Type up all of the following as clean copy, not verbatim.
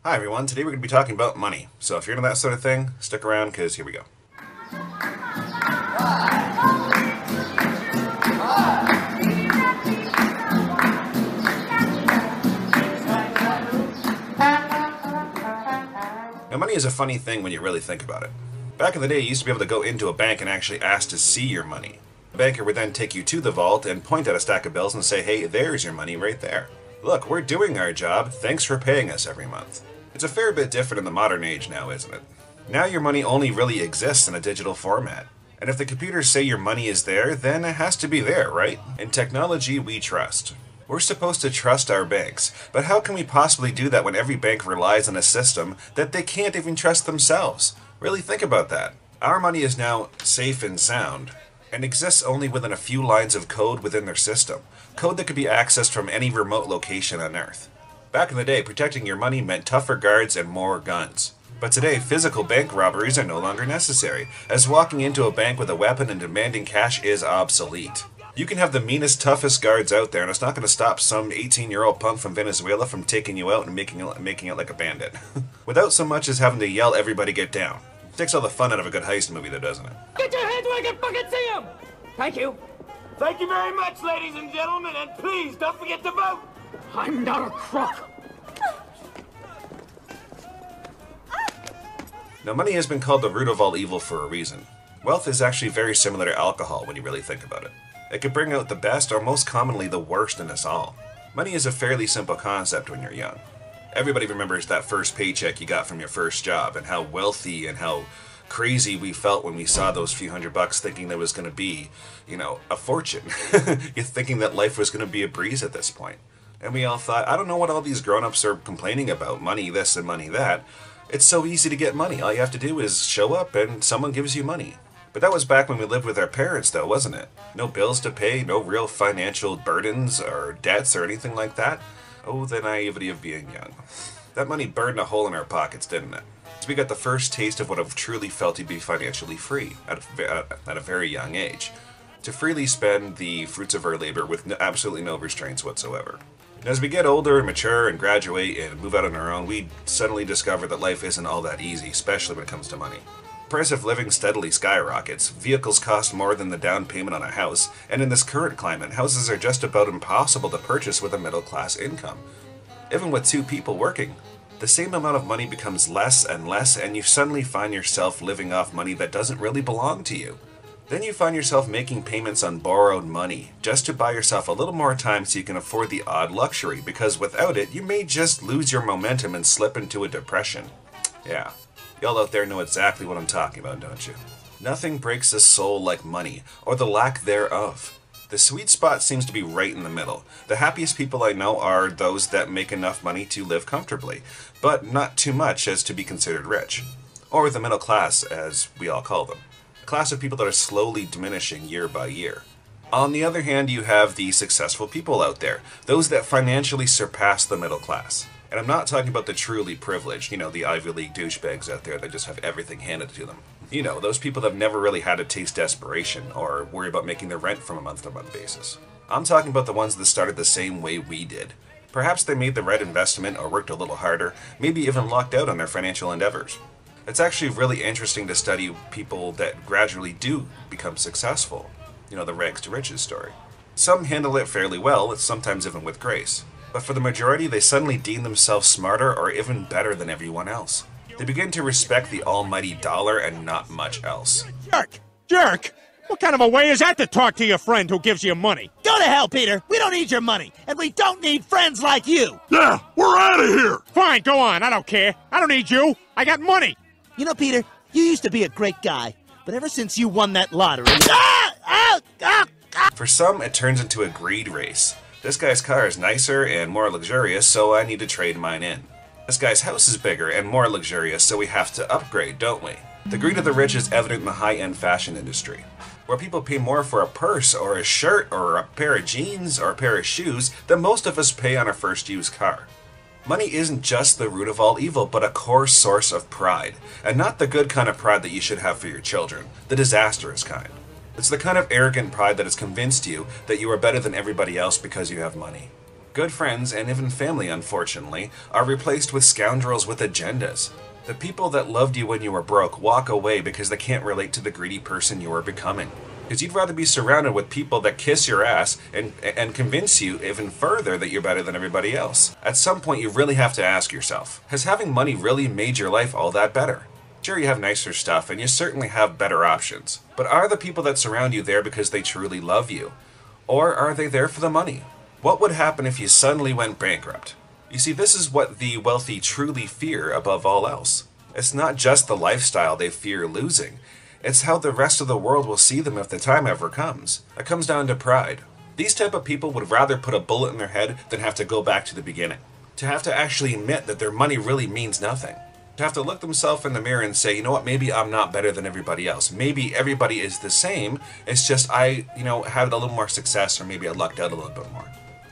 Hi everyone, today we're going to be talking about money. So if you're into that sort of thing, stick around because here we go. Now money is a funny thing when you really think about it. Back in the day you used to be able to go into a bank and actually ask to see your money. The banker would then take you to the vault and point at a stack of bills and say, hey, there's your money right there. Look, we're doing our job, thanks for paying us every month. It's a fair bit different in the modern age now, isn't it? Now your money only really exists in a digital format. And if the computers say your money is there, then it has to be there, right? In technology, we trust. We're supposed to trust our banks, but how can we possibly do that when every bank relies on a system that they can't even trust themselves? Really think about that. Our money is now safe and sound, and exists only within a few lines of code within their system. Code that could be accessed from any remote location on Earth. Back in the day, protecting your money meant tougher guards and more guns. But today, physical bank robberies are no longer necessary, as walking into a bank with a weapon and demanding cash is obsolete. You can have the meanest, toughest guards out there, and it's not going to stop some 18-year-old punk from Venezuela from taking you out and making it like a bandit. Without so much as having to yell, everybody get down. It takes all the fun out of a good heist movie, though, doesn't it? Get your hands where I can fucking see them! Thank you. Thank you very much, ladies and gentlemen, and please don't forget to vote! I'm not a crook. Now, money has been called the root of all evil for a reason. Wealth is actually very similar to alcohol when you really think about it. It can bring out the best, or most commonly the worst in us all. Money is a fairly simple concept when you're young. Everybody remembers that first paycheck you got from your first job, and how wealthy and how crazy we felt when we saw those few $100 thinking there was going to be, a fortune. You're thinking that life was going to be a breeze at this point. And we all thought, I don't know what all these grown-ups are complaining about, money this and money that. It's so easy to get money. All you have to do is show up and someone gives you money. But that was back when we lived with our parents though, wasn't it? No bills to pay, no real financial burdens or debts or anything like that. Oh, the naivety of being young. That money burned a hole in our pockets, didn't it? So we got the first taste of what it truly felt to be financially free at a very young age. To freely spend the fruits of our labor with absolutely no restraints whatsoever. And as we get older and mature and graduate and move out on our own, we suddenly discover that life isn't all that easy, especially when it comes to money. The price of living steadily skyrockets, vehicles cost more than the down payment on a house, and in this current climate, houses are just about impossible to purchase with a middle-class income. Even with two people working, the same amount of money becomes less and less, and you suddenly find yourself living off money that doesn't really belong to you. Then you find yourself making payments on borrowed money, just to buy yourself a little more time so you can afford the odd luxury, because without it, you may just lose your momentum and slip into a depression. Yeah, y'all out there know exactly what I'm talking about, don't you? Nothing breaks a soul like money, or the lack thereof. The sweet spot seems to be right in the middle. The happiest people I know are those that make enough money to live comfortably, but not too much as to be considered rich. Or the middle class, as we all call them. A class of people that are slowly diminishing year by year. On the other hand, you have the successful people out there, those that financially surpass the middle class. And I'm not talking about the truly privileged, the Ivy League douchebags out there that just have everything handed to them. Those people that have never really had to taste desperation or worry about making their rent from a month-to-month basis. I'm talking about the ones that started the same way we did. Perhaps they made the right investment or worked a little harder, maybe even lucked out on their financial endeavors. It's actually really interesting to study people that gradually do become successful. The rags to riches story. Some handle it fairly well, sometimes even with grace. But for the majority, they suddenly deem themselves smarter or even better than everyone else. They begin to respect the almighty dollar and not much else. Jerk! What kind of a way is that to talk to your friend who gives you money? Go to hell, Peter! We don't need your money, and we don't need friends like you! Yeah, we're out of here! Fine, go on, I don't care. I don't need you. I got money! Peter, you used to be a great guy, but ever since you won that lottery... For some, it turns into a greed race. This guy's car is nicer and more luxurious, so I need to trade mine in. This guy's house is bigger and more luxurious, so we have to upgrade, don't we? The greed of the rich is evident in the high-end fashion industry, where people pay more for a purse or a shirt or a pair of jeans or a pair of shoes than most of us pay on our first used car. Money isn't just the root of all evil, but a core source of pride. And not the good kind of pride that you should have for your children, the disastrous kind. It's the kind of arrogant pride that has convinced you that you are better than everybody else because you have money. Good friends, and even family, unfortunately, are replaced with scoundrels with agendas. The people that loved you when you were broke walk away because they can't relate to the greedy person you are becoming. Because you'd rather be surrounded with people that kiss your ass and convince you even further that you're better than everybody else. At some point, you really have to ask yourself, has having money really made your life all that better? Sure, you have nicer stuff, and you certainly have better options. But are the people that surround you there because they truly love you? Or are they there for the money? What would happen if you suddenly went bankrupt? You see, this is what the wealthy truly fear above all else. It's not just the lifestyle they fear losing. It's how the rest of the world will see them if the time ever comes. It comes down to pride. These type of people would rather put a bullet in their head than have to go back to the beginning. To have to actually admit that their money really means nothing. To have to look themselves in the mirror and say, you know what, maybe I'm not better than everybody else. Maybe everybody is the same. It's just I, had a little more success, or maybe I lucked out a little bit more.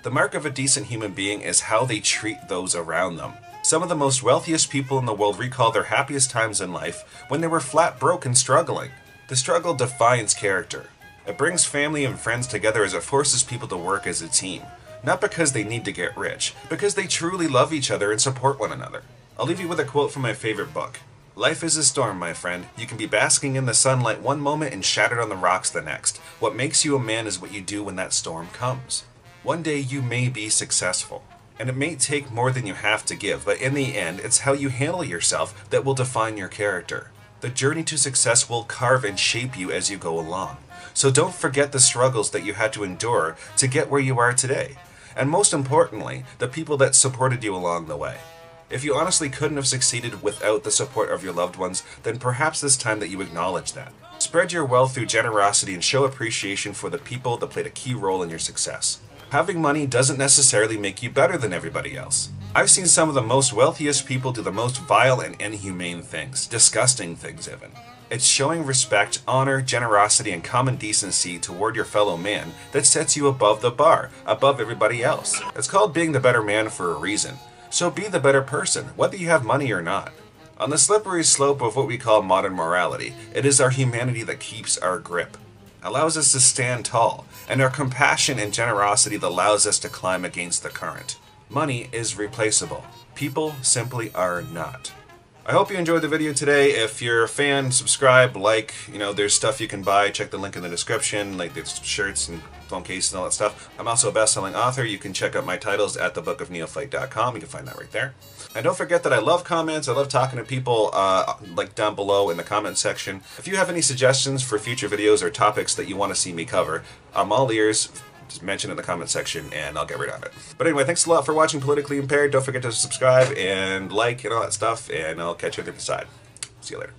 The mark of a decent human being is how they treat those around them. Some of the most wealthiest people in the world recall their happiest times in life when they were flat broke and struggling. The struggle defines character. It brings family and friends together as it forces people to work as a team. Not because they need to get rich, because they truly love each other and support one another. I'll leave you with a quote from my favorite book. Life is a storm, my friend. You can be basking in the sunlight one moment and shattered on the rocks the next. What makes you a man is what you do when that storm comes. One day you may be successful, and it may take more than you have to give, but in the end, it's how you handle yourself that will define your character. The journey to success will carve and shape you as you go along. So don't forget the struggles that you had to endure to get where you are today. And most importantly, the people that supported you along the way. If you honestly couldn't have succeeded without the support of your loved ones, then perhaps it's time that you acknowledge that. Spread your wealth through generosity and show appreciation for the people that played a key role in your success. Having money doesn't necessarily make you better than everybody else. I've seen some of the most wealthiest people do the most vile and inhumane things, disgusting things even. It's showing respect, honor, generosity, and common decency toward your fellow man that sets you above the bar, above everybody else. It's called being the better man for a reason. So be the better person, whether you have money or not. On the slippery slope of what we call modern morality, it is our humanity that keeps our grip, allows us to stand tall, and our compassion and generosity that allows us to climb against the current. Money is replaceable. People simply are not. I hope you enjoyed the video today. If you're a fan, subscribe, like, there's stuff you can buy. Check the link in the description, like there's shirts and phone cases and all that stuff. I'm also a best-selling author. You can check out my titles at thebookofneophyte.com. You can find that right there. And don't forget that I love comments. I love talking to people like down below in the comment section. If you have any suggestions for future videos or topics that you want to see me cover, I'm all ears. Just mention it in the comment section and I'll get right on it. But anyway, thanks a lot for watching Politically Impaired. Don't forget to subscribe and like and all that stuff, and I'll catch you on the other side. See you later.